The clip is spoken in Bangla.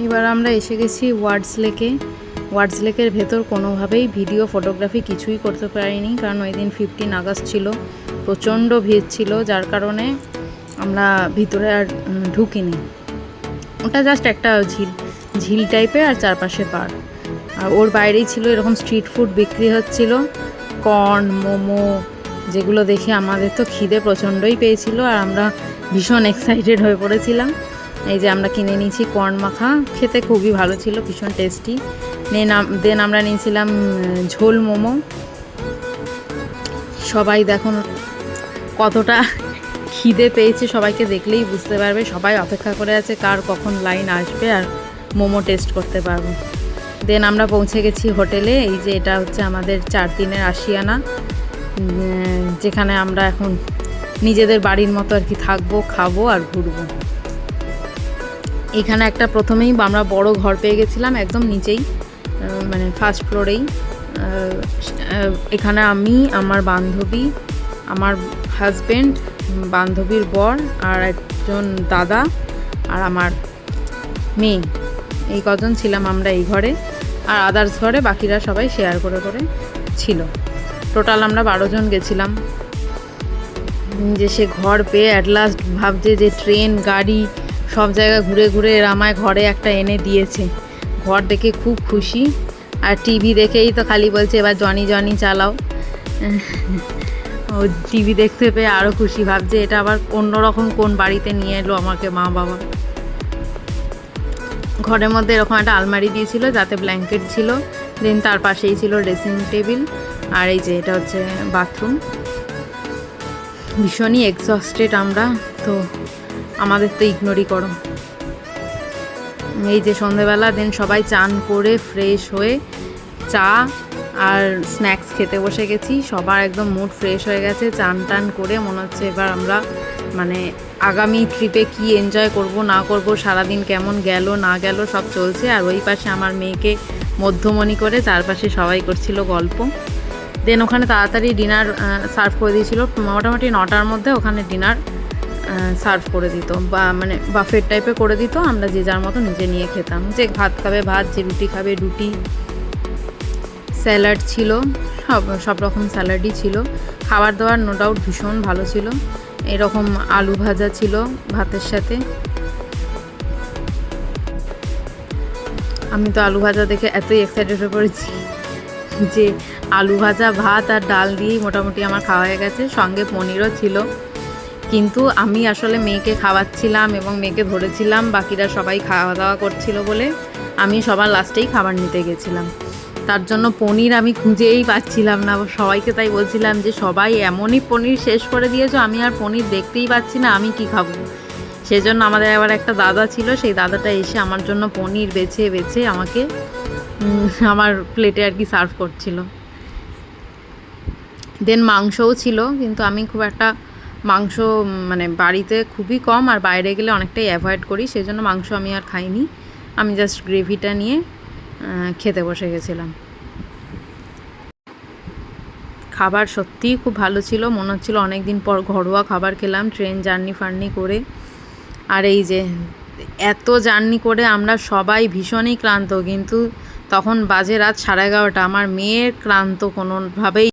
এবার আমরা এসে গেছি ওয়ার্ডস লেকে। ওয়ার্ডস লেকের ভেতর কোনোভাবেই ভিডিও ফটোগ্রাফি কিছুই করতে পারিনি, কারণ ওই দিন 15 আগস্ট ছিল, প্রচণ্ড ভিড় ছিল, যার কারণে আমরা ভিতরে আর ঢুকিনি। ওটা জাস্ট একটা ঝিল টাইপের আর চারপাশে পার্ক। আর ওর বাইরেই ছিল এরকম স্ট্রিট ফুড বিক্রি হচ্ছিল, কর্ন, মোমো, যেগুলো দেখে আমাদের তো খিদে প্রচণ্ডই পেয়েছিল আর আমরা ভীষণ এক্সাইটেড হয়ে পড়েছিলাম। এই যে আমরা কিনে নিয়েছি কর্ন মাখা, খেতে খুবই ভালো ছিল, ভীষণ টেস্টি। দেন আমরা নিয়েছিলাম ঝোল মোমো। সবাই দেখুন কতটা খিদে পেয়েছে, সবাইকে দেখলেই বুঝতে পারবে। সবাই অপেক্ষা করে আছে কার কখন লাইন আসবে আর মোমো টেস্ট করতে পারবো। দেন আমরা পৌঁছে গেছি হোটেলে। এই যে এটা হচ্ছে আমাদের 4 দিনের আশিয়ানা, যেখানে আমরা এখন নিজেদের বাড়ির মতো আর কি থাকবো, খাবো আর ঘুরবো। এখানে একটা প্রথমেই আমরা বড় ঘর পেয়ে গেছিলাম একদম নিচেই, মানে ফার্স্ট ফ্লোরেই। এখানে আমি, আমার বান্ধবী, আমার হাজব্যান্ড, বান্ধবীর বর আর একজন দাদা আর আমার মেয়ে, এই কজন ছিলাম আমরা এই ঘরে। আর আদার্স ঘরে বাকিরা সবাই শেয়ার করে করে ছিল। টোটাল আমরা 12 জন গেছিলাম। যে সে ঘর পেয়ে অ্যাট লাস্ট ভাবছে যে ট্রেন, গাড়ি সব জায়গায় ঘুরে ঘুরে এরা আমায় ঘরে একটা এনে দিয়েছে। ঘর দেখে খুব খুশি। আর টিভি দেখেই তো খালি বলছে এবার জনি জনি চালাও। ও টিভি দেখতে পেয়ে আরও খুশি, ভাবছে এটা আবার অন্যরকম কোন বাড়িতে নিয়ে এলো আমাকে মা বাবা। ঘরের মধ্যে এরকম একটা আলমারি দিয়েছিল যাতে ব্ল্যাঙ্কেট ছিল, দেন তার পাশেই ছিল ড্রেসিং টেবিল। আর এই যে এটা হচ্ছে বাথরুম। ভীষণই এক্সস্টেড আমরা, তো আমাদের তো ইগনোরই করো। এই যে সন্ধেবেলা দেন সবাই চান করে ফ্রেশ হয়ে চা আর স্ন্যাক্স খেতে বসে গেছি। সবার একদম মুড ফ্রেশ হয়ে গেছে, চান টান করে মনে হচ্ছে এবার আমরা মানে আগামী ট্রিপে কি এনজয় করব না করব, সারাদিন কেমন গেল না গেল সব চলছে। আর ওই পাশে আমার মেয়েকে মধ্যমণি করে চারপাশে সবাই করছিল গল্প। দেন ওখানে তাড়াতাড়ি ডিনার সার্ভ করে দিয়েছিল, মোটামুটি 9টার মধ্যে ওখানে ডিনার সার্ভ করে দিত, বা মানে বাফেট টাইপে করে দিত। আমরা যে যার মতো নিজে নিয়ে খেতাম, যে ভাত খাবে ভাত, যে রুটি খাবে রুটি। স্যালাড ছিল, সব রকম স্যালাডই ছিল। খাবার দাবার নো ডাউট ভীষণ ভালো ছিল। এরকম আলু ভাজা ছিল ভাতের সাথে। আমি তো আলু ভাজা দেখে এতই এক্সাইটেড হয়ে পড়েছি যে আলু ভাজা, ভাত আর ডাল দিয়েই মোটামুটি আমার খাওয়া হয়ে গেছে। সঙ্গে পনিরও ছিল, কিন্তু আমি আসলে মেয়েকে খাওয়াচ্ছিলাম এবং মেয়েকে ধরেছিলাম, বাকিরা সবাই খাওয়া দাওয়া করছিল বলে আমি সবার লাস্টেই খাবার নিতে গেছিলাম। তার জন্য পনির আমি খুঁজেই পাচ্ছিলাম না। সবাইকে তাই বলছিলাম যে সবাই এমনই পনির শেষ করে দিয়েছো, আমি আর পনির দেখতেই পাচ্ছি না, আমি কি খাবো। সেজন্য আমাদের আবার একটা দাদা ছিল, সেই দাদাটা এসে আমার জন্য পনির বেছে বেছে আমাকে আমার প্লেটে আর কি সার্ভ করছিল। দেন মাংসও ছিল, কিন্তু আমি খুব একটা মাংস মানে বাড়িতে খুবই কম আর বাইরে গেলে অনেকটাই অ্যাভয়েড করি, সেজন্য মাংস আমি আর খাইনি। আমি জাস্ট গ্রেভিটা নিয়ে খেতে বসে গেছিলাম। খাবার সত্যিই খুব ভালো ছিল, মনে হচ্ছিল অনেক দিন পর ঘরোয়া খাবার খেলাম ট্রেন জার্নি করে। আর এই যে এত জার্নি করে আমরা সবাই ভীষণই ক্লান্ত, কিন্তু তখন বাজে রাত 11:30। আমার মেয়ের ক্লান্ত কোনোভাবেই